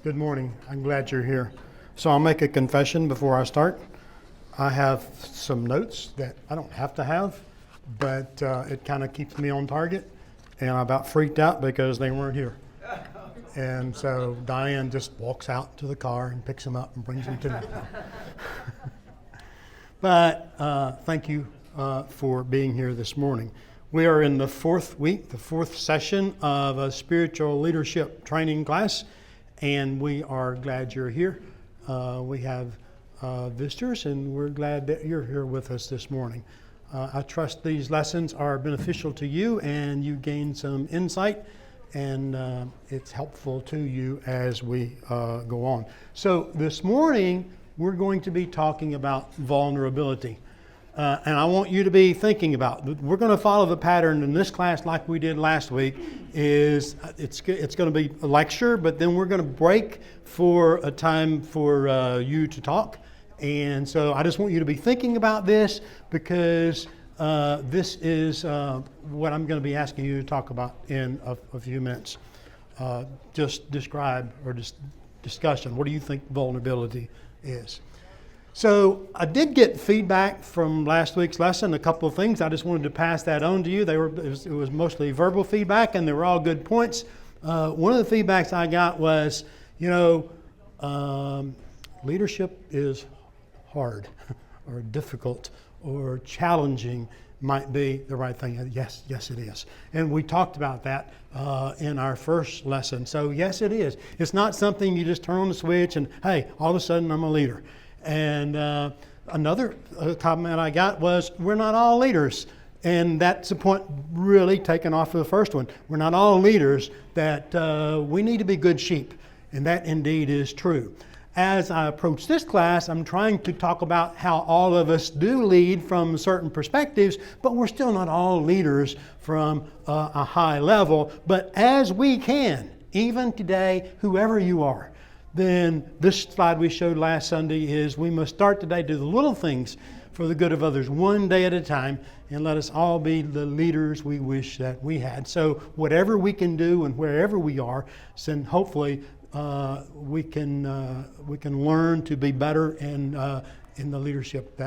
Good morning. I'm glad you're here. So I'll make a confession before I start. I have some notes that I don't have to have, but it kind of keeps me on target. And I about freaked out because they weren't here. And so Diane just walks out to the car and picks them up and brings them to me. But thank you for being here this morning. We are in the fourth week, the fourth session of a spiritual leadership training class, and we are glad you're here. We have visitors, and we're glad that you're here with us this morning. I trust these lessons are beneficial to you and you gain some insight, and it's helpful to you as we go on. So this morning, we're going to be talking about vulnerability. And I want you to be thinking about, we're going to follow the pattern in this class like we did last week. It's going to be a lecture, but then we're going to break for a time for you to talk. And so I just want you to be thinking about this, because this is what I'm going to be asking you to talk about in a few minutes. Just describe or just discussion. What do you think vulnerability is? So I did get feedback from last week's lesson, a couple of things. I just wanted to pass that on to you. It was mostly verbal feedback, and they were all good points. One of the feedbacks I got was, leadership is hard or difficult or challenging might be the right thing. Yes, it is. And we talked about that in our first lesson. So yes, it is. It's not something you just turn on the switch and, hey, all of a sudden I'm a leader. And another comment I got was, we're not all leaders. And that's a point really taken off of the first one. We're not all leaders, that we need to be good sheep. And that indeed is true. As I approach this class, I'm trying to talk about how all of us do lead from certain perspectives, but we're still not all leaders from a high level. But as we can, even today, whoever you are, then this slide we showed last Sunday is, we must start today to do the little things for the good of others, one day at a time, and let us all be the leaders we wish that we had. So whatever we can do and wherever we are, then hopefully we can learn to be better in the leadership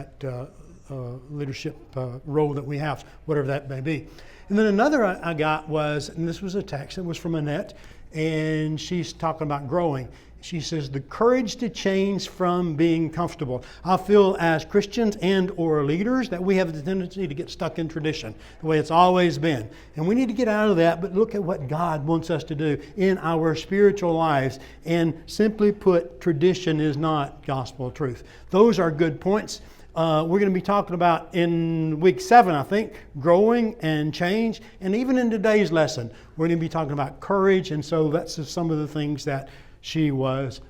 role that we have, whatever that may be. And then another I got was, and this was a text, it was from Annette, and she's talking about growing. She says, the courage to change from being comfortable. I feel as Christians and or leaders that we have the tendency to get stuck in tradition, the way it's always been. And we need to get out of that, but look at what God wants us to do in our spiritual lives. And simply put, tradition is not gospel truth. Those are good points. We're going to be talking about in week 7, I think, growing and change. And even in today's lesson, we're going to be talking about courage. And so that's just some of the things that she was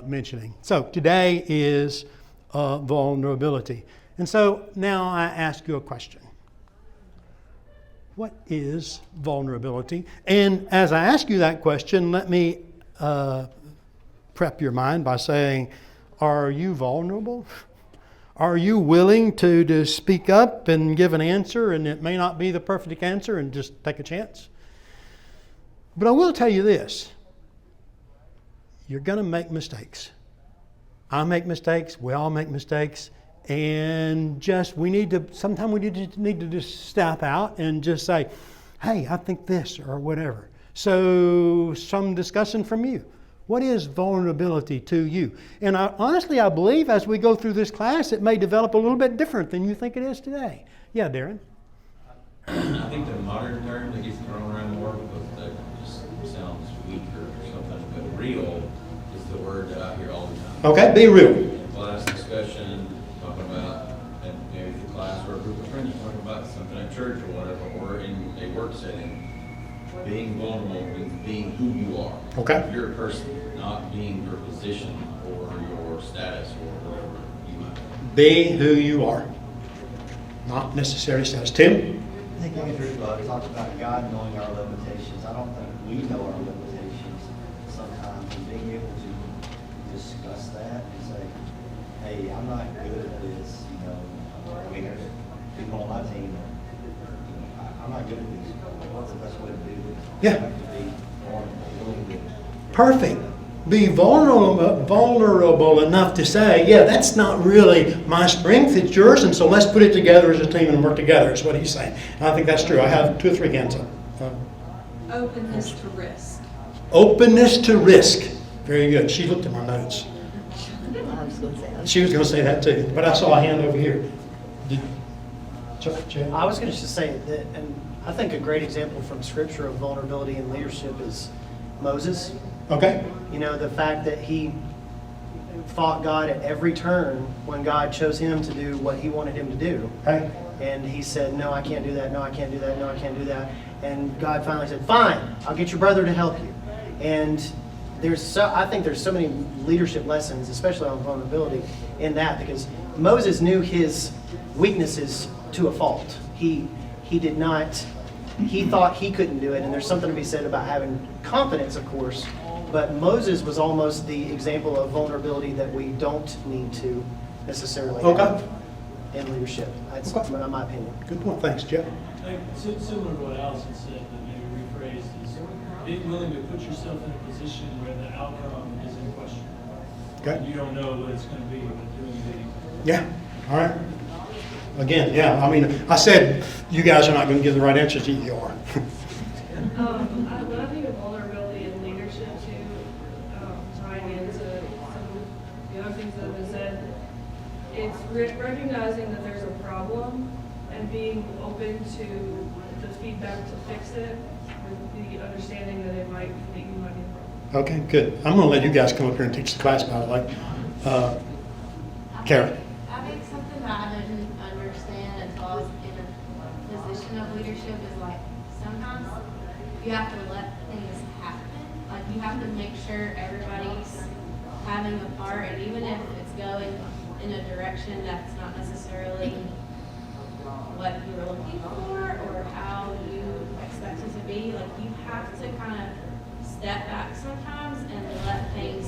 mentioning. So today is vulnerability. And so now I ask you a question. What is vulnerability? And as I ask you that question, let me prep your mind by saying, are you vulnerable? Are you willing to speak up and give an answer, and it may not be the perfect answer, and just take a chance? But I will tell you this. You're going to make mistakes. I make mistakes. We all make mistakes. And sometimes we need to just step out and just say, hey, I think this, or whatever. So some discussion from you. What is vulnerability to you? And honestly, I believe as we go through this class, it may develop a little bit different than you think it is today. Yeah, Darren? I think the modern term that gets thrown around more, because that just sounds weaker or something, but real is the word that I hear all the time. Okay, be real. In class discussion, talking about, and maybe the class or a group of friends talking about something at church or whatever, or in a work setting. Being vulnerable means being who you are. Okay. You're a person, not being your position or your status or whatever you might be. Be who you are. Not necessarily status. Tim? I think Andrew talks about God knowing our limitations. I don't think we know our limitations sometimes, and being able to discuss that and say, hey, I'm not good at this, I mean, there's people on my team that, I'm not good at this. What's the best way to do this? Yeah. I have to be willing to. Perfect. be vulnerable enough to say, yeah, that's not really my strength, it's yours, and so let's put it together as a team and work together, is what he's saying. And I think that's true. I have 2 or 3 hands up. Openness to risk. Openness to risk. Very good. She looked at my notes. I was going to say that. She was going to say that too, but I saw a hand over here. Chad? I was going to just say that, and I think a great example from Scripture of vulnerability in leadership is Moses. Okay. You know, the fact that he fought God at every turn when God chose him to do what he wanted him to do. Okay. And he said, no, I can't do that, no, I can't do that, no, I can't do that. And God finally said, fine, I'll get your brother to help you. And I think there's so many leadership lessons, especially on vulnerability, in that, because Moses knew his weaknesses to a fault. He thought he couldn't do it, and there's something to be said about having confidence, of course, but Moses was almost the example of vulnerability that we don't need to necessarily have in leadership. That's my opinion. Good point. Thanks, Jeff. Similar to what Allison said, but maybe rephrased, is being willing to put yourself in a position where the outcome is in question. Okay. You don't know what it's going to be, but doing it anyway. Yeah. All right. Again, yeah. I mean, I said you guys are not going to give the right answers. You are. When I think of vulnerability in leadership too, tying into some of the other things that have been said, it's recognizing that there's a problem and being open to the feedback to fix it, with the understanding that you might be a problem. Okay, good. I'm going to let you guys come up here and teach the class, by the way. Karen. I think something that I didn't understand until I was in a position of leadership is like sometimes you have to let things happen. Like you have to make sure everybody's having a part, and even if it's going in a direction that's not necessarily what you were looking for or how you expect it to be, like you have to kind of step back sometimes and let things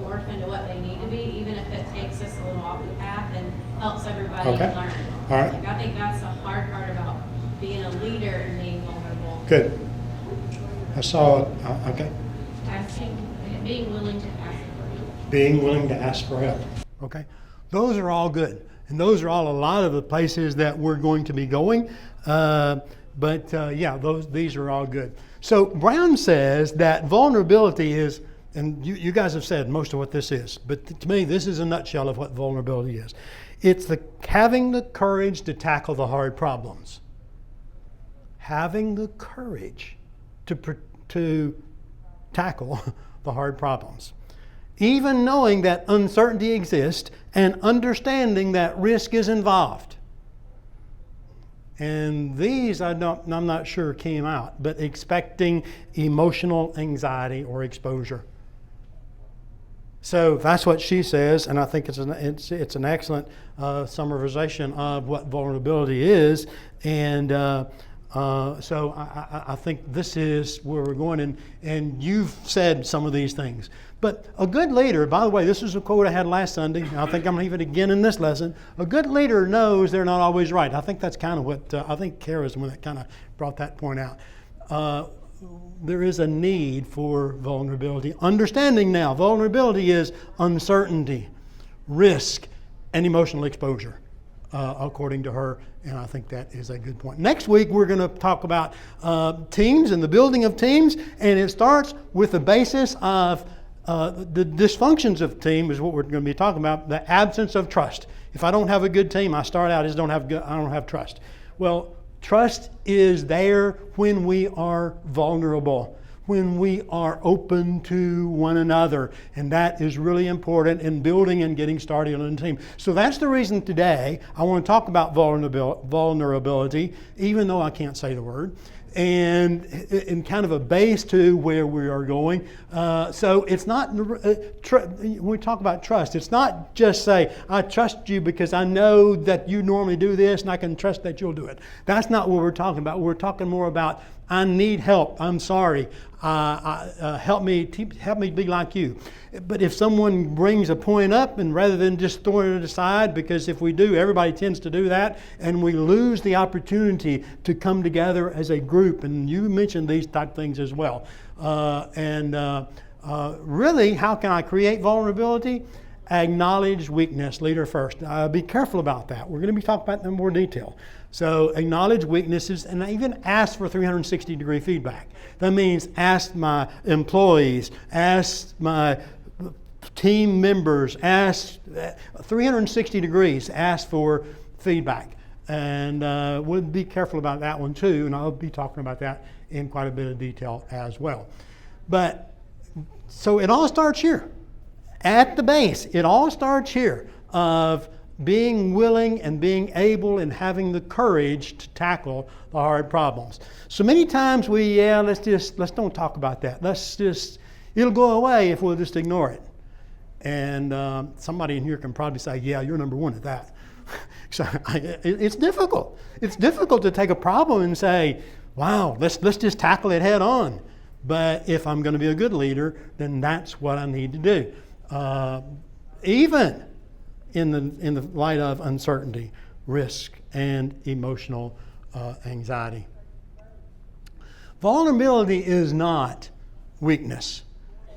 morph into what they need to be, even if it takes us a little off the path and helps everybody Okay. learn. All right. Like, I think that's the hard part about being a leader and being vulnerable. Good. I saw, okay. Being willing to ask for help. Being willing to ask for help. Okay. Those are all good. And those are all a lot of the places that we're going to be going. These are all good. So Brown says that vulnerability is, and you guys have said most of what this is, but to me, this is a nutshell of what vulnerability is. It's having the courage to tackle the hard problems. Having the courage to tackle the hard problems. Even knowing that uncertainty exists and understanding that risk is involved. And these I'm not sure came out, but expecting emotional anxiety or exposure. So that's what she says, and I think it's an excellent summarization of what vulnerability is. And so I think this is where we're going, and you've said some of these things. But a good leader, by the way, this is a quote I had last Sunday, and I think I'm going to leave it again in this lesson. A good leader knows they're not always right. I think that's kind of what, I think Kara's the one that kind of brought that point out. There is a need for vulnerability. Understanding now, vulnerability is uncertainty, risk, and emotional exposure. According to her, and I think that is a good point. Next week, we're going to talk about teams and the building of teams, and it starts with the basis of the dysfunctions of team is what we're going to be talking about, the absence of trust. If I don't have a good team, I start out as I don't have trust. Well, trust is there when we are vulnerable, when we are open to one another. And that is really important in building and getting started on a team. So that's the reason today I want to talk about vulnerability, even though I can't say the word, and in kind of a base to where we are going. So it's not, when we talk about trust, it's not just say, I trust you because I know that you normally do this and I can trust that you'll do it. That's not what we're talking about. We're talking more about, I need help. I'm sorry. Help me be like you. But if someone brings a point up, and rather than just throwing it aside, because if we do, everybody tends to do that, and we lose the opportunity to come together as a group. And you mentioned these type things as well. Really, how can I create vulnerability? Acknowledge weakness, leader first. Be careful about that. We're going to be talking about that in more detail. So acknowledge weaknesses and even ask for 360-degree feedback. That means ask my employees, ask my team members, ask 360 degrees, ask for feedback. And we'll be careful about that one too, and I'll be talking about that in quite a bit of detail as well. But so it all starts here. At the base, it all starts here of being willing and being able and having the courage to tackle the hard problems. So many times let's don't talk about that. It'll go away if we'll just ignore it. And somebody in here can probably say, yeah, you're number one at that. So it's difficult. It's difficult to take a problem and say, wow, let's just tackle it head on. But if I'm going to be a good leader, then that's what I need to do. Even in the light of uncertainty, risk, and emotional anxiety. Vulnerability is not weakness.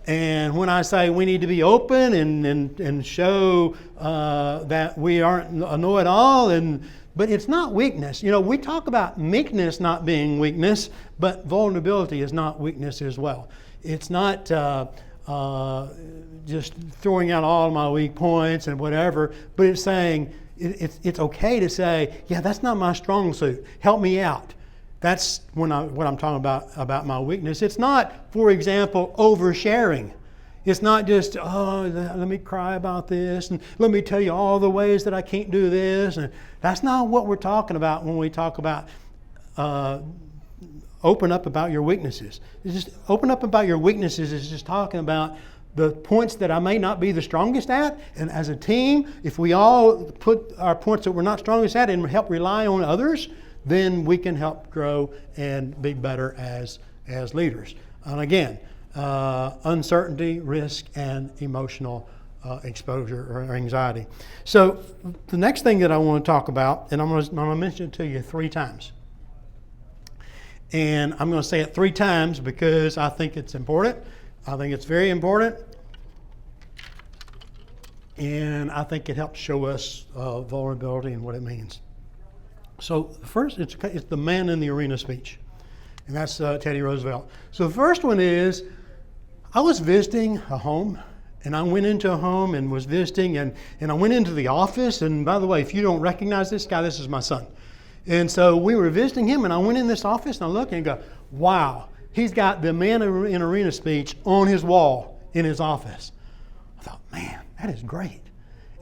And when I say we need to be open and show that we aren't a know-it-all, but it's not weakness. You know, we talk about meekness not being weakness, but vulnerability is not weakness as well. It's not just throwing out all my weak points and whatever, but it's saying it's okay to say, yeah, that's not my strong suit. Help me out. That's what I'm talking about my weakness. It's not, for example, oversharing. It's not just, let me cry about this and let me tell you all the ways that I can't do this. And that's not what we're talking about when we talk about open up about your weaknesses. It's just open up about your weaknesses is just talking about the points that I may not be the strongest at. And as a team, if we all put our points that we're not strongest at and help rely on others, then we can help grow and be better as leaders. And again, uncertainty, risk, and emotional exposure or anxiety. So the next thing that I want to talk about, and I'm going to mention it to you 3 times. And I'm going to say it 3 times because I think it's important. I think it's very important. And I think it helps show us vulnerability and what it means. So first, it's the man in the arena speech. And that's Teddy Roosevelt. So the first one is, I was visiting a home, and I went into a home and was visiting, and I went into the office. And by the way, if you don't recognize this guy, this is my son. And so we were visiting him, and I went in this office, and I looked and go, wow, he's got the man in arena speech on his wall in his office. I thought, man, that is great.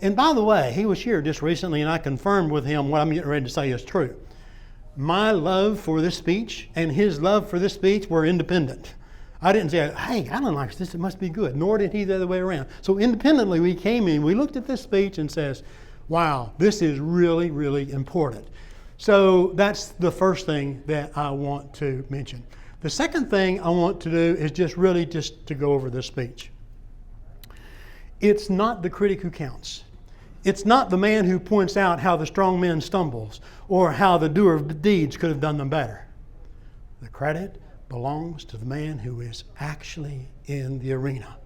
And by the way, he was here just recently, and I confirmed with him what I'm getting ready to say is true. My love for this speech and his love for this speech were independent. I didn't say, hey, Alan likes this, it must be good. Nor did he the other way around. So independently, we came in, we looked at this speech and says, wow, this is really, really important. So that's the first thing that I want to mention. The second thing I want to do is just to go over this speech. It's not the critic who counts. It's not the man who points out how the strong man stumbles or how the doer of deeds could have done them better. The credit belongs to the man who is actually in the arena,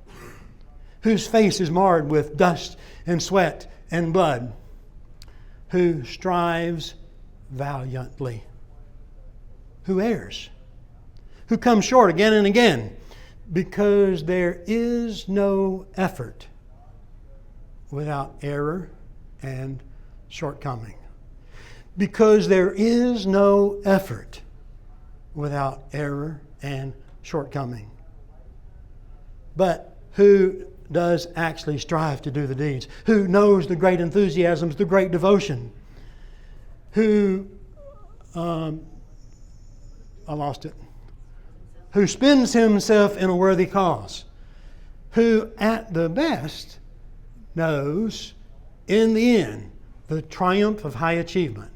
whose face is marred with dust and sweat and blood, who strives valiantly, who errs, who comes short again and again, because there is no effort without error and shortcoming. Because there is no effort without error and shortcoming. But who does actually strive to do the deeds? Who knows the great enthusiasms, the great devotion? Who, I lost it. Who spends himself in a worthy cause? Who at the best knows in the end the triumph of high achievement,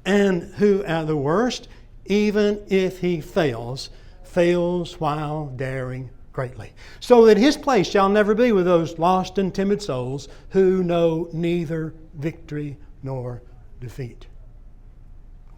and who at the worst, even if he fails while daring greatly, so that his place shall never be with those lost and timid souls who know neither victory nor defeat.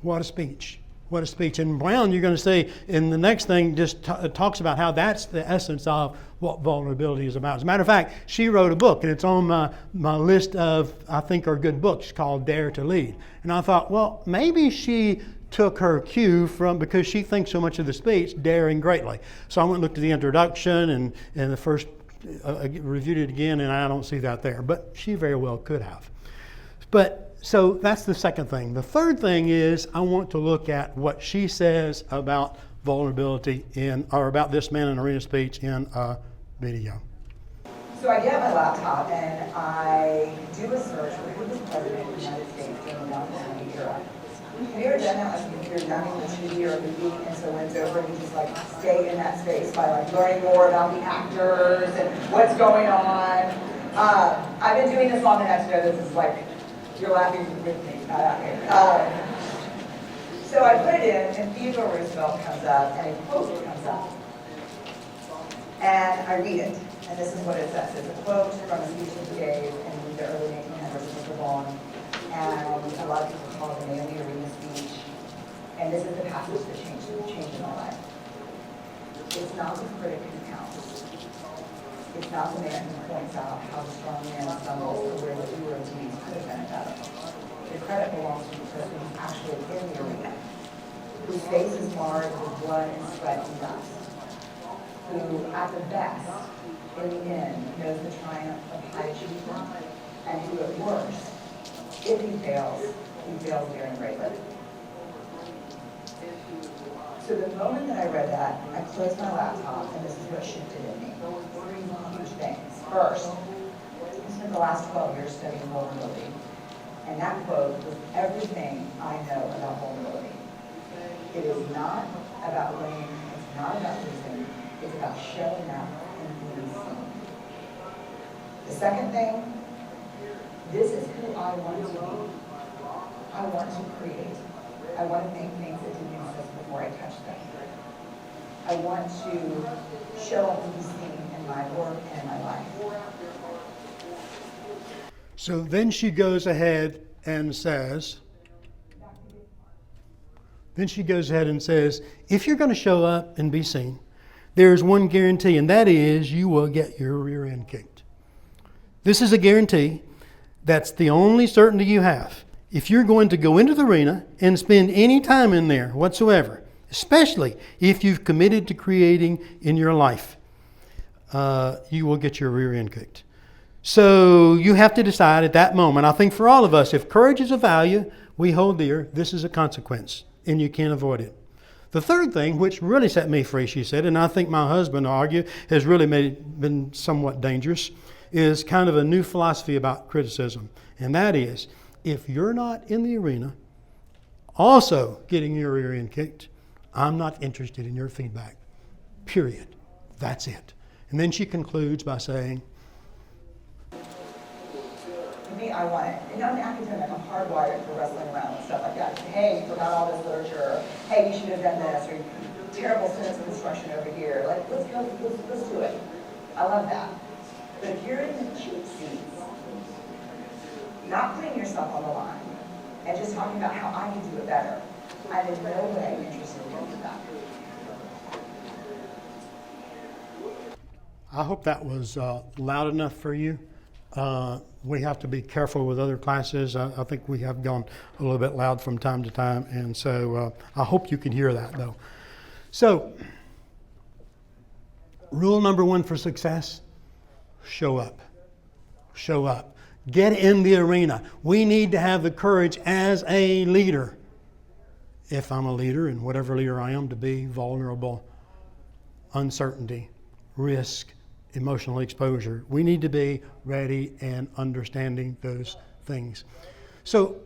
What a speech. What a speech. And Brown, you're going to see in the next thing, just talks about how that's the essence of what vulnerability is about. As a matter of fact, she wrote a book, and it's on my list of, I think, are good books, called Dare to Lead. And I thought, well, maybe she took her cue from, because she thinks so much of the speech, daring greatly. So I went and looked at the introduction and the first, reviewed it again, and I don't see that there. But she very well could have. But so that's the second thing. The third thing is I want to look at what she says about vulnerability or about this man in arena speech in a video. So I get my laptop and I do a search for who was president of the United States during the 1990 era. Have you ever done that? Like you're young in the TV or a movie, and so when it's over, you just like stay in that space by like learning more about the actors and what's going on. I've been doing this long enough to know this is like, you're laughing with me, not at me. So I put it in, and Theodore Roosevelt comes up, and a quote comes up. And I read it, and this is what it says. It's a quote from a speech that he gave in the early 1800s. It was long, and a lot of people call it the man in the arena speech. And this is the passage that changed my life. It's not the critic who counts. It's not the man who points out how the strong man stumbles or where the doer of deeds could have been better. The credit belongs to the person who's actually in the arena, whose face is marred with blood and sweat and dust, who, at the best, in the end, knows the triumph of high achievement, and who, at worst, if he fails daring greatly. So the moment that I read that, I closed my laptop, and this is what shifted in me. Three huge things. First, I spent the last 12 years studying vulnerability, and that quote was everything I know about vulnerability. It is not about winning, it's not about losing, it's about showing up and being seen. The second thing, this is who I want to be. I want to create. I want to make things that didn't exist before I touched them. I want to show up and be seen in my work and in my life. So then she goes ahead and says, if you're going to show up and be seen, there's one guarantee, and that is you will get your rear end kicked. This is a guarantee. That's the only certainty you have. If you're going to go into the arena and spend any time in there whatsoever, especially if you've committed to creating in your life, you will get your rear end kicked. So you have to decide at that moment. I think for all of us, if courage is a value we hold dear, this is a consequence, and you can't avoid it. The third thing, which really set me free, she said, and I think my husband argue has really been somewhat dangerous, is kind of a new philosophy about criticism. And that is, if you're not in the arena also getting your rear end kicked, I'm not interested in your feedback. Period. That's it. And then she concludes by saying, For me, I want it. And I'm an academic. I'm hardwired for wrestling around and stuff like that. Hey, you forgot all this literature. Or, hey, you should have done this. Or terrible sentence of instruction over here. Like, let's do it. I love that. But if you're in the cheap seats, not putting yourself on the line, and just talking about how I can do it better, I'm in no way interested in doing that. I hope that was loud enough for you. We have to be careful with other classes. I think we have gone a little bit loud from time to time, and so I hope you can hear that, though. So, rule number one for success, show up. Show up. Get in the arena. We need to have the courage as a leader, if I'm a leader, and whatever leader I am, to be vulnerable, uncertainty, risk, emotional exposure. We need to be ready and understanding those things. So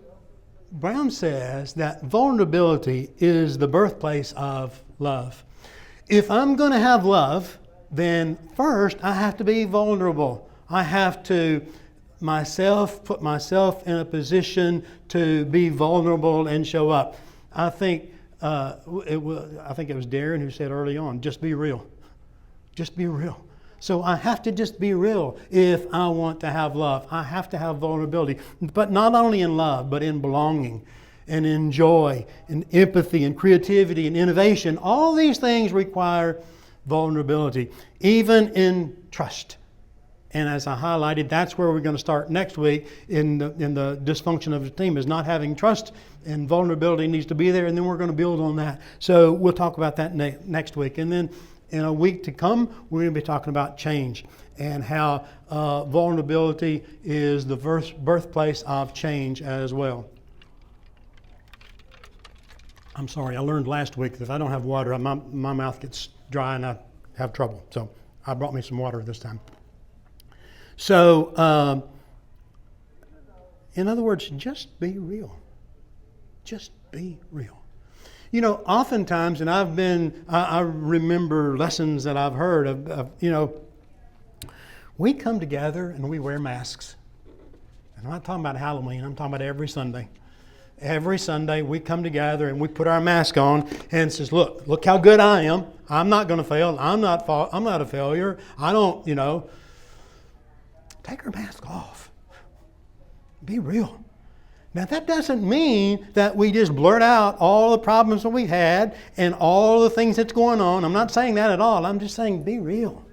Brown says that vulnerability is the birthplace of love. If I'm going to have love, then first I have to be vulnerable. I have to put myself in a position to be vulnerable and show up. I think it was Darren who said early on, just be real. Just be real. So I have to just be real if I want to have love. I have to have vulnerability, but not only in love, but in belonging. and in joy and empathy and creativity and innovation. All these things require vulnerability, even in trust. And as I highlighted, that's where we're going to start next week in the dysfunction of the team, is not having trust, and vulnerability needs to be there, and then we're going to build on that. So we'll talk about that next week. And then in a week to come, we're going to be talking about change and how vulnerability is the birthplace of change as well. I'm sorry, I learned last week that if I don't have water, my mouth gets dry and I have trouble. So I brought me some water this time. So, in other words, just be real. Just be real. You know, oftentimes, and I remember lessons that I've heard of, we come together and we wear masks. And I'm not talking about Halloween, I'm talking about every Sunday. Every Sunday we come together and we put our mask on and says, look how good I am. I'm not going to fail. I'm not a failure. I don't, Take our mask off. Be real. Now that doesn't mean that we just blurt out all the problems that we had and all the things that's going on. I'm not saying that at all. I'm just saying be real.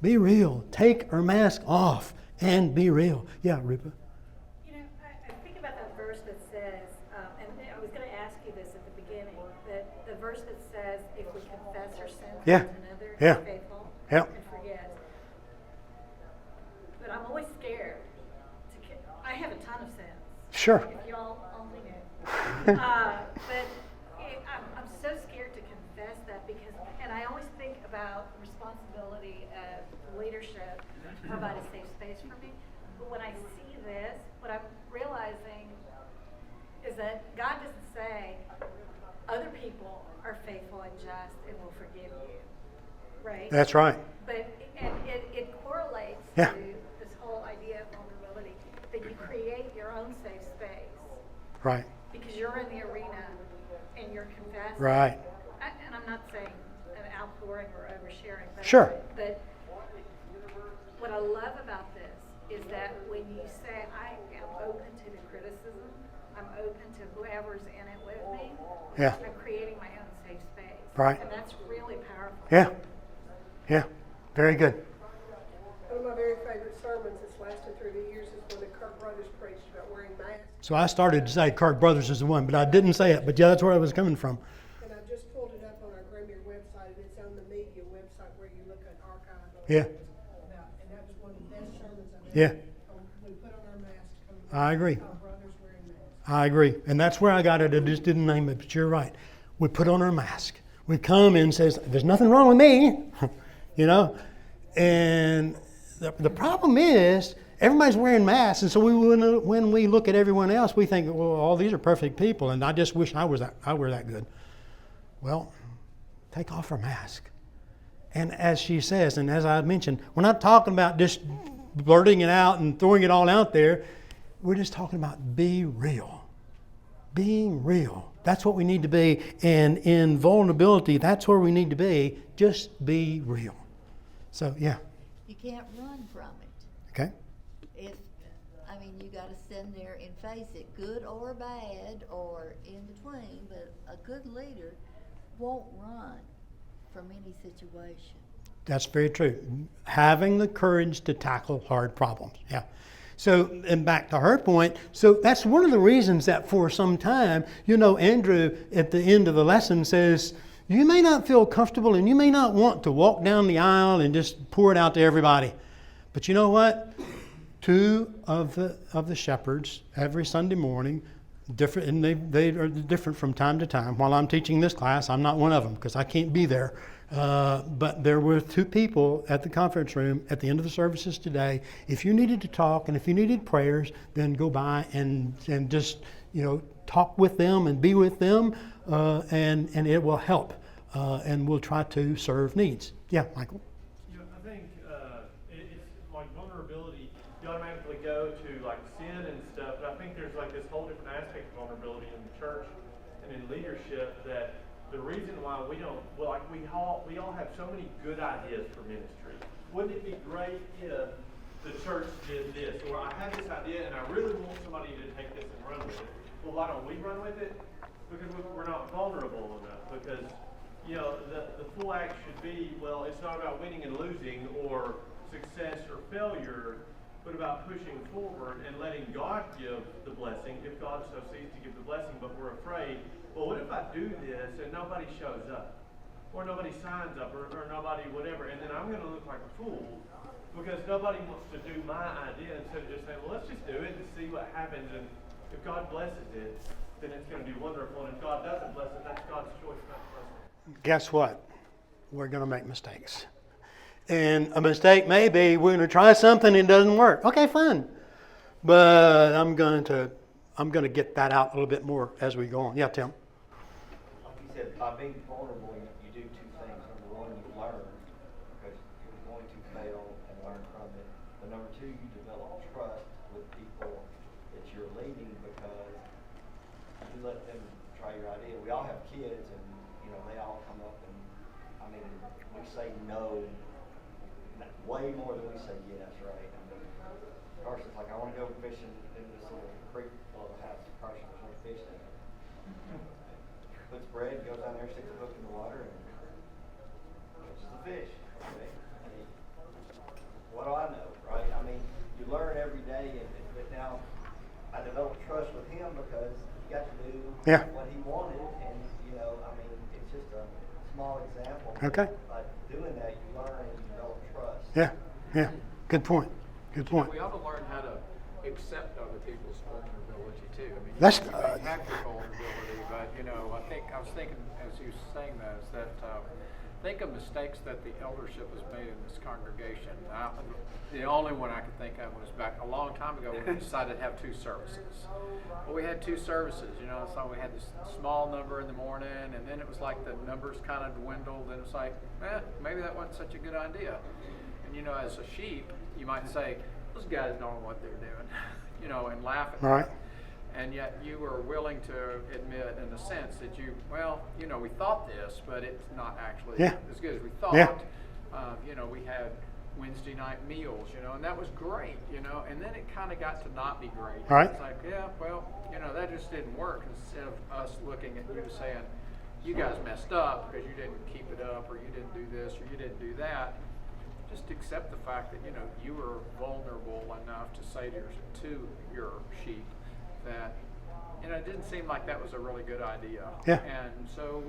Be real. Take our mask off and be real. Yeah, Rupa. I think about that verse that says, and I was going to ask you this at the beginning, that the verse that says, if we confess our sins to another, he's faithful and forgives. But I'm always scared. I have a ton of sins. Sure. If y'all only knew. But I'm so scared to confess that because, and I always think about the responsibility of leadership to provide a safe space for me. But when I see this, what I'm realizing is that God doesn't say other people are faithful and just and will forgive you, right? That's right. But it correlates Yeah. to this whole idea of vulnerability, that you create your own safe space. Right. Because you're in the arena and you're confessing. Right. And I'm not saying an outpouring or oversharing. But, Sure. But what I love about this is that when you say, I am open to the criticism, I'm open to whoever's in it with me, Yeah. I'm creating my own safe space. Right. And that's really powerful. Yeah. Yeah. Very good. One of my very favorite sermons that's lasted through the years is when the Kirk brothers preached about wearing masks. So I started to say Kirk Brothers is the one, but I didn't say it. But yeah, that's where I was coming from. And I just pulled it up on our Graymere website, and it's on the media website where you look at archive. Yeah. And that was one of the best sermons I've Yeah. ever heard. We put on our masks. I agree. Our brothers wearing masks. I agree. And that's where I got it. I just didn't name it, but you're right. We put on our mask. We come in and says, there's nothing wrong with me, And the problem is everybody's wearing masks. And so when we look at everyone else, we think, well, all these are perfect people. And I just wish I were that good. Well, take off our mask. And as she says, and as I mentioned, we're not talking about just blurting it out and throwing it all out there. We're just talking about be real. Being real. That's what we need to be. And in vulnerability, that's where we need to be. Just be real. So, yeah. You can't run from it. Okay. You got to stand there and face it, good or bad or in between, but a good leader won't run from any situation. That's very true. Having the courage to tackle hard problems. Yeah. So, and back to her point, so that's one of the reasons that for some time, Andrew at the end of the lesson says, you may not feel comfortable and you may not want to walk down the aisle and just pour it out to everybody. But you know what? Two of the shepherds every Sunday morning, different, and they are different from time to time. While I'm teaching this class, I'm not one of them because I can't be there. But there were two people at the conference room at the end of the services today. If you needed to talk and if you needed prayers, then go by and just talk with them and be with them, and it will help. And we'll try to serve needs. Yeah, Michael. I think it's like vulnerability. You automatically go to like sin and stuff, but I think there's like this whole different aspect of vulnerability in the church and in leadership that the reason why we all have so many good ideas for ministry. Wouldn't it be great if the church did this? Or I have this idea and I really want somebody to take this and run with it. well, why don't we run with it? Because we're not vulnerable enough. Because, you know, the full act should be, well, it's not about winning and losing or success or failure, but about pushing forward and letting God give the blessing, if God so sees to give the blessing, but we're afraid, well, what if I do this and nobody shows up? Or nobody signs up, or nobody whatever, and then I'm going to look like a fool because nobody wants to do my idea instead of just saying, well, let's just do it and see what happens, and if God blesses it, then it's going to be wonderful, and if God doesn't bless it, that's God's choice, not blessing. Guess what? We're going to make mistakes. And a mistake may be we're going to try something and it doesn't work. Okay, fine. But I'm going to get that out a little bit more as we go on. Yeah, Tim. Like you said, by being vulnerable, you do two things. Number one, you learn because you're going to fail and learn from it. But number two, you develop trust with people that you're leading because you let them try your idea. We all have kids, and you know they all come up and we say no way more than we say yes, right? I mean, Carson's like, I want to go fishing in this little creek below the house. Carson, there's no fish there. Puts bread, goes down there, sticks a hook in the water, and catches the fish. Okay? I mean, what do I know, right? I mean, you learn every day, but now I developed trust with him because he got to do what he wanted, and you know, I mean, it's just a small example. Okay. By doing that, you learn and you develop trust. Yeah. Good point. Good point. We ought to learn how to accept other people's vulnerability too. I mean, That's you may have your vulnerability, but you know, I was thinking as you were saying that is that think of mistakes that the eldership has made in this congregation. The only one I could think of was back a long time ago when we decided to have two services. Well, we had two services, you know, so we had this small number in the morning, and then it was like the numbers kind of dwindled, and it's like, maybe that wasn't such a good idea. And you know, as a sheep, you might say, those guys don't know what they're doing, you know, and laugh at them. And yet you were willing to admit, in a sense, that we thought this, but it's not actually as good as we thought. You know, we had Wednesday night meals, you know, and that was great, you know, and then it kind of got to not be great. It's like, that just didn't work. Instead of us looking at you saying, you guys messed up because you didn't keep it up, or you didn't do this, or you didn't do that. Just accept the fact that, you know, you were vulnerable enough to say to your sheep that, you know, it didn't seem like that was a really good idea. And so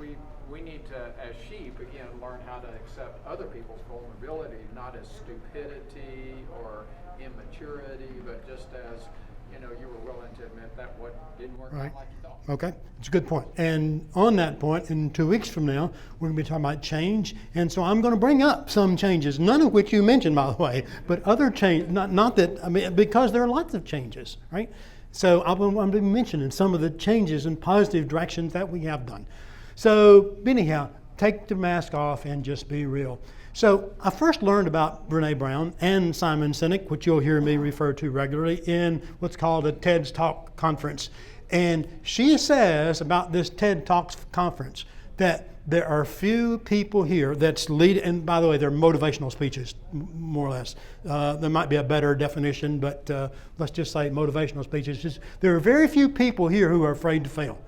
we need to, as sheep, again, learn how to accept other people's vulnerability, not as stupidity or immaturity, but just as, you know, you were willing to admit that what didn't work out like you thought. Okay, it's a good point. And on that point, in 2 weeks from now, we're going to be talking about change. And so I'm going to bring up some changes, none of which you mentioned, by the way, but other change, not that, I mean, because there are lots of changes, right? So I'm going to be mentioning some of the changes in positive directions that we have done. So anyhow, take the mask off and just be real. So I first learned about Brene Brown and Simon Sinek, which you'll hear me refer to regularly, in what's called a TED Talk conference. And she says about this TED Talks conference that there are few people here that's leading, and by the way, they're motivational speeches, more or less. There might be a better definition, but let's just say motivational speeches. There are very few people here who are afraid to fail.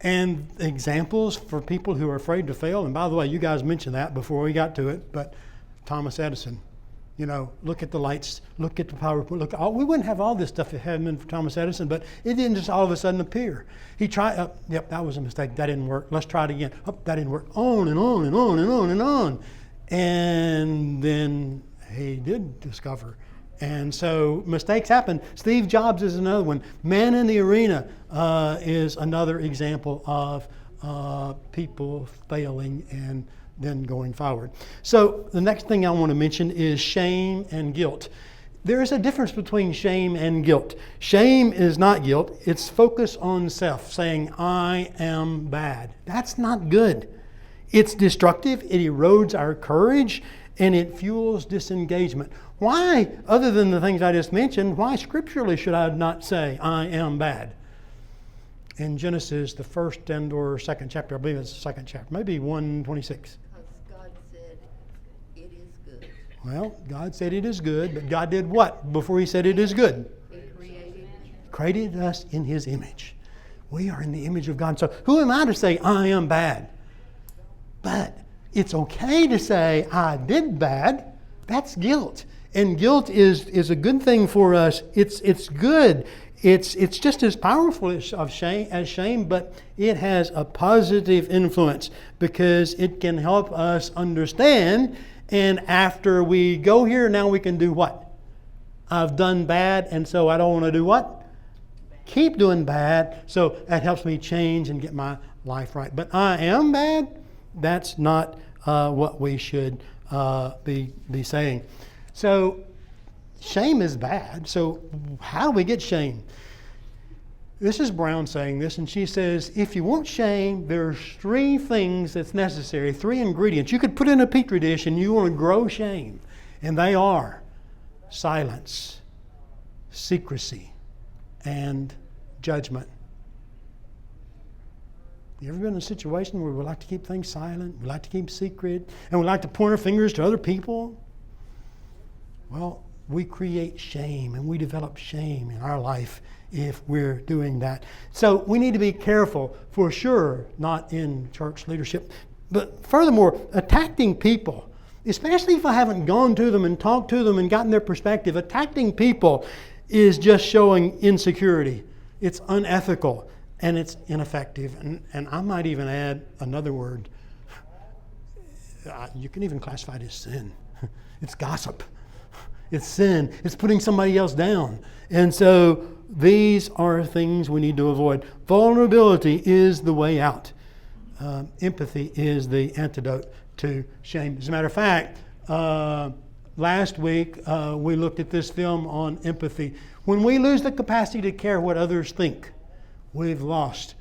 And examples for people who are afraid to fail, and by the way, you guys mentioned that before we got to it, but Thomas Edison, you know, look at the lights, look at the power, we wouldn't have all this stuff if it hadn't been for Thomas Edison, but it didn't just all of a sudden appear. He tried, that was a mistake, that didn't work, let's try it again, that didn't work, on and on and on and on and on. And then he did discover. And so mistakes happen. Steve Jobs is another one. Man in the Arena is another example of people failing and then going forward. So the next thing I want to mention is shame and guilt. There is a difference between shame and guilt. Shame is not guilt. It's focus on self, saying, I am bad. That's not good. It's destructive. It erodes our courage, and it fuels disengagement. Why, other than the things I just mentioned, why scripturally should I not say, I am bad? In Genesis, the first and or second chapter, I believe it's the second chapter, maybe 1:26. God said, it is good. Well, God said it is good, but God did what before he said it is good? He created Created us in his image. We are in the image of God. So who am I to say I am bad? But it's okay to say I did bad. That's guilt. And guilt is a good thing for us. It's good. It's just as powerful as shame, but it has a positive influence because it can help us understand. And after we go here, now we can do what? I've done bad, and so I don't want to do what? Keep doing bad. So that helps me change and get my life right. But I am bad. That's not what we should be saying. So shame is bad. So how do we get shame? This is Brown saying this, and she says, if you want shame, there's 3 things that's necessary, 3 ingredients. You could put in a petri dish and you want to grow shame. And they are silence, secrecy, and judgment. You ever been in a situation where we like to keep things silent, we like to keep secret, and we like to point our fingers to other people? Well, we create shame and we develop shame in our life if we're doing that. So we need to be careful, for sure, not in church leadership. But furthermore, attacking people, especially if I haven't gone to them and talked to them and gotten their perspective, attacking people is just showing insecurity. It's unethical and it's ineffective. And I might even add another word. You can even classify it as sin. It's gossip. It's sin. It's putting somebody else down. And so these are things we need to avoid. Vulnerability is the way out. Empathy is the antidote to shame. As a matter of fact, last week we looked at this film on empathy. When we lose the capacity to care what others think, we've lost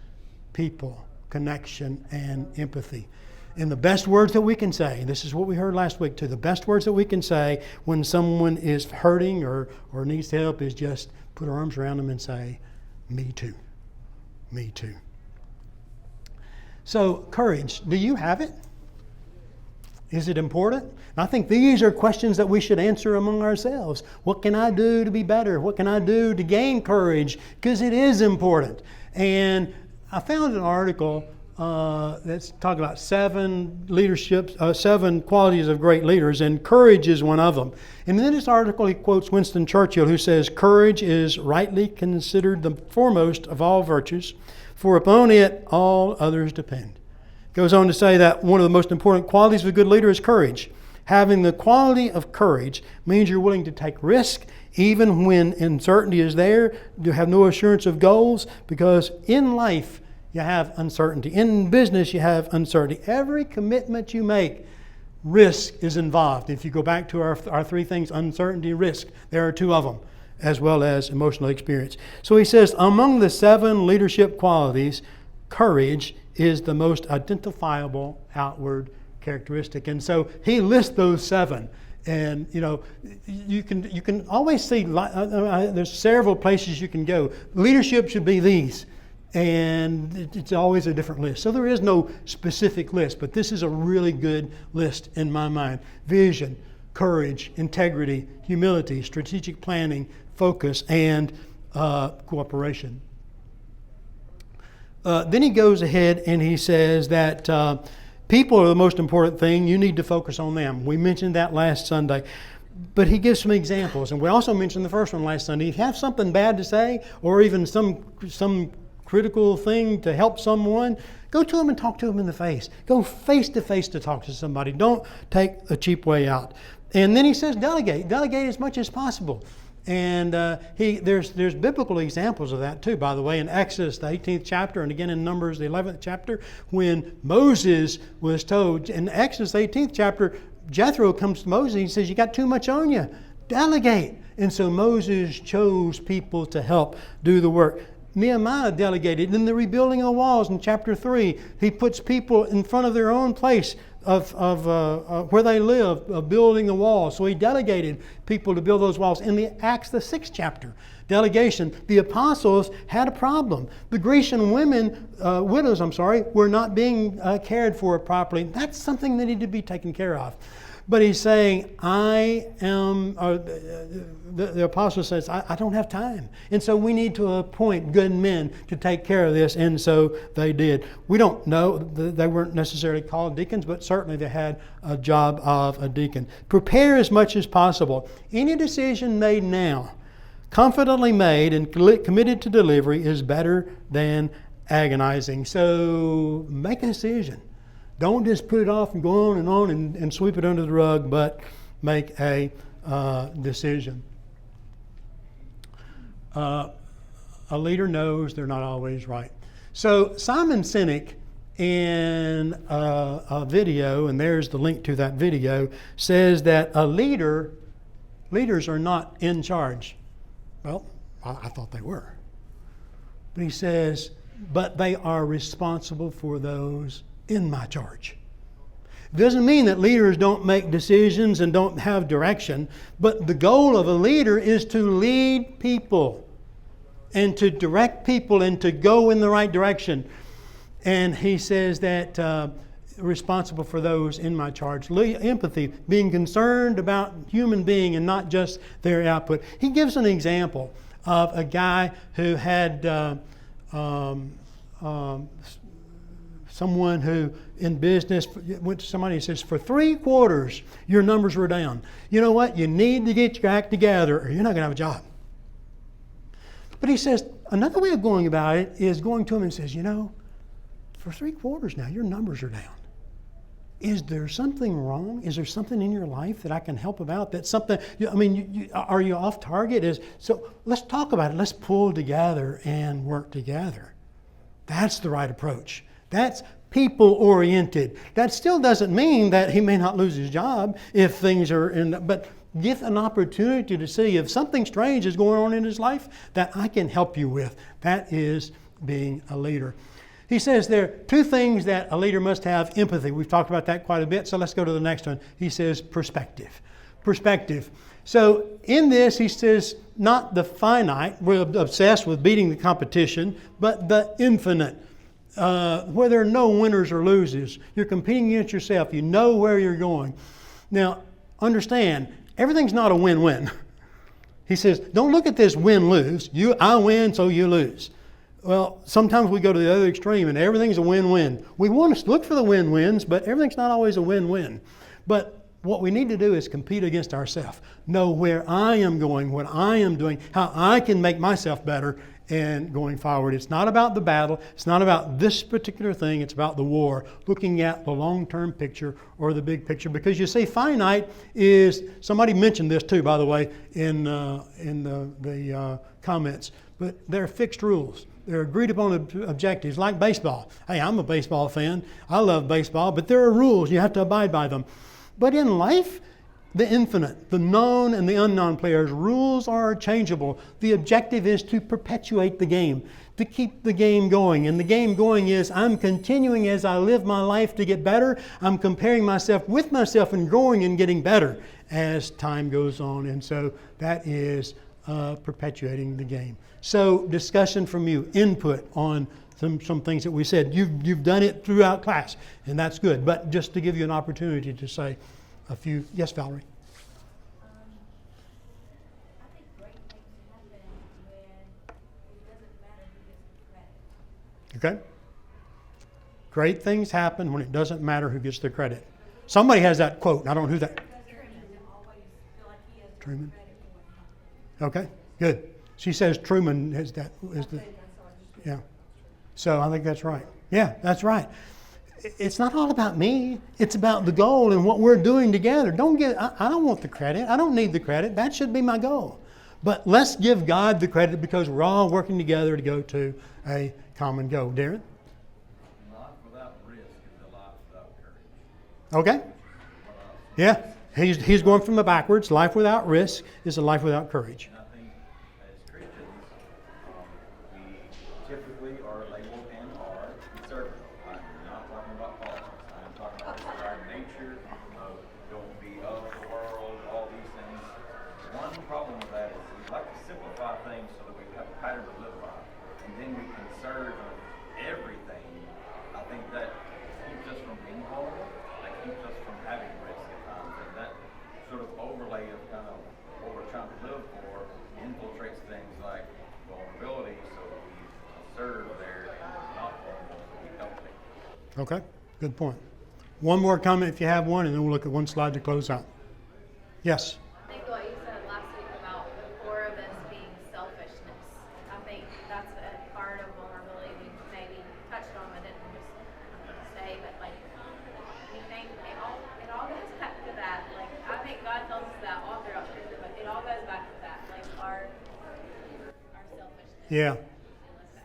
people, connection, and empathy. And the best words that we can say, this is what we heard last week too, the best words that we can say when someone is hurting or needs help is just put our arms around them and say, me too, me too. So courage, do you have it? Is it important? And I think these are questions that we should answer among ourselves. What can I do to be better? What can I do to gain courage? Because it is important. And I found an article that's talking about 7 qualities of great leaders, and courage is one of them. And in this article, he quotes Winston Churchill, who says, "Courage is rightly considered the foremost of all virtues, for upon it all others depend." Goes on to say that one of the most important qualities of a good leader is courage. Having the quality of courage means you're willing to take risk, even when uncertainty is there. You have no assurance of goals, because in life, you have uncertainty. In business, you have uncertainty. Every commitment you make, risk is involved. If you go back to our 3 things, uncertainty, risk, there are 2 of them, as well as emotional experience. So he says, among the 7 leadership qualities, courage is the most identifiable outward characteristic. And so he lists those 7. And you can always see there's several places you can go. Leadership should be these. And it's always a different list. So there is no specific list, but this is a really good list in my mind. Vision, courage, integrity, humility, strategic planning, focus, and cooperation. Then he goes ahead and he says that people are the most important thing. You need to focus on them. We mentioned that last Sunday. But he gives some examples. And we also mentioned the first one last Sunday. If you have something bad to say, or even some critical thing to help someone, go to them and talk to them in the face. Go face to face to talk to somebody. Don't take a cheap way out. And then he says delegate. Delegate as much as possible. And there's biblical examples of that too, by the way, in Exodus, the 18th chapter, and again in Numbers, the 11th chapter, when Moses was told, in Exodus, the 18th chapter, Jethro comes to Moses and he says, you got too much on you. Delegate. And so Moses chose people to help do the work. Nehemiah delegated in the rebuilding of the walls in chapter 3. He puts people in front of their own place of where they live, of building the walls. So he delegated people to build those walls. In the Acts, the 6th chapter, delegation, the apostles had a problem. The Grecian widows, were not being cared for properly. That's something that needed to be taken care of. But he's saying, I am, the apostle says, I don't have time. And so we need to appoint good men to take care of this. And so they did. We don't know, they weren't necessarily called deacons, but certainly they had a job of a deacon. Prepare as much as possible. Any decision made now, confidently made and committed to delivery, is better than agonizing. So make a decision. Don't just put it off and go on and sweep it under the rug, but make a decision. A leader knows they're not always right. So Simon Sinek, in a video, and there's the link to that video, says that leaders are not in charge. Well, I thought they were. But he says, but they are responsible for those in my charge. It doesn't mean that leaders don't make decisions and don't have direction, but the goal of a leader is to lead people and to direct people and to go in the right direction. And he says that responsible for those in my charge. Empathy, being concerned about human being and not just their output. He gives an example of a guy who had someone who in business went to somebody and says, for 3 quarters, your numbers were down. You know what? You need to get your act together or you're not going to have a job. But he says, another way of going about it is going to him and says, you know, for 3 quarters now, your numbers are down. Is there something wrong? Is there something in your life that I can help about? That's something, I mean, are you off target? So let's talk about it. Let's pull together and work together. That's the right approach. That's people-oriented. That still doesn't mean that he may not lose his job if things are but give an opportunity to see if something strange is going on in his life that I can help you with. That is being a leader. He says there are 2 things that a leader must have. Empathy. We've talked about that quite a bit, so let's go to the next one. He says perspective. Perspective. So in this, he says not the finite, we're obsessed with beating the competition, but the infinite. Where there are no winners or losers. You're competing against yourself. You know where you're going. Now, understand, everything's not a win-win. He says, don't look at this win-lose. I win, so you lose. Well, sometimes we go to the other extreme and everything's a win-win. We want to look for the win-wins, but everything's not always a win-win. But what we need to do is compete against ourselves. Know where I am going, what I am doing, how I can make myself better and going forward. It's not about the battle. It's not about this particular thing. It's about the war, looking at the long-term picture or the big picture. Because you see, finite is, somebody mentioned this too, by the way, in the comments, but they're fixed rules. They're agreed upon objectives, like baseball. Hey, I'm a baseball fan. I love baseball, but there are rules. You have to abide by them. But in life, the infinite, the known and the unknown players, rules are changeable. The objective is to perpetuate the game, to keep the game going. And the game going is I'm continuing as I live my life to get better. I'm comparing myself with myself and growing and getting better as time goes on. And so that is perpetuating the game. So discussion from you, input on some things that we said. You've done it throughout class, and that's good. But just to give you an opportunity to say a few. Yes, Valerie? I think great things happen when it doesn't matter who gets the credit. Okay. Great things happen when it doesn't matter who gets the credit. Somebody has that quote. I don't know who that. Truman. Okay, good. She says Truman is that. Yeah. So I think that's right. Yeah, that's right. It's not all about me. It's about the goal and what we're doing together. I don't want the credit. I don't need the credit. That should be my goal. But let's give God the credit because we're all working together to go to a common goal. Darren? Life without risk is a life without courage. Okay. Yeah. He's going from the backwards. Life without risk is a life without courage. And I think as Christians, we typically are labeled and are conservative. I'm not talking about politics. I'm talking about our nature of don't be of the world, all these things. One problem with that is we like to simplify things so that we have a pattern to live by. And then we conserve everything. I think that keeps us from being vulnerable. That keeps us from having risk at times. And sort of overlay of kind of what we're trying to live for infiltrates things like vulnerability, so we serve there, and not vulnerable, so we don't think. Okay, good point. One more comment if you have one, and then we'll look at one slide to close out. Yes? I think what you said last week about the core of this being selfishness. I think that's a part of vulnerability we maybe touched on, but didn't just say. But like, we think it all goes back to that. Like, I think God tells us that all throughout Scripture, but it all goes back to that. Like our selfishness. Yeah.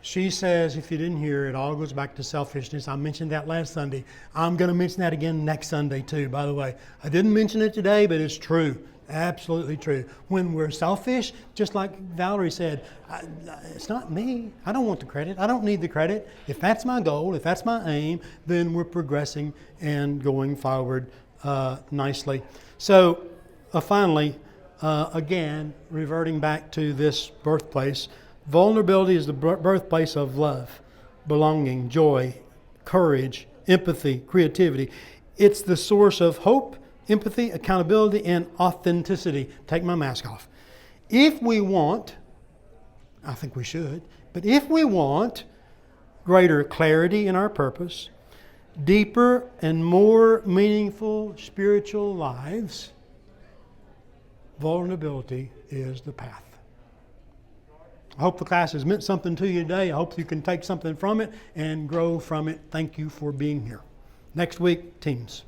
She says, if you didn't hear, it all goes back to selfishness. I mentioned that last Sunday. I'm going to mention that again next Sunday too, by the way. I didn't mention it today, but it's true. Absolutely true. When we're selfish, just like Valerie said, it's not me. I don't want the credit. I don't need the credit. If that's my goal, if that's my aim, then we're progressing and going forward nicely. So finally, again, reverting back to this birthplace, vulnerability is the birthplace of love, belonging, joy, courage, empathy, creativity. It's the source of hope, empathy, accountability, and authenticity. Take my mask off. If we want, I think we should, but if we want greater clarity in our purpose, deeper and more meaningful spiritual lives, vulnerability is the path. I hope the class has meant something to you today. I hope you can take something from it and grow from it. Thank you for being here. Next week, teams.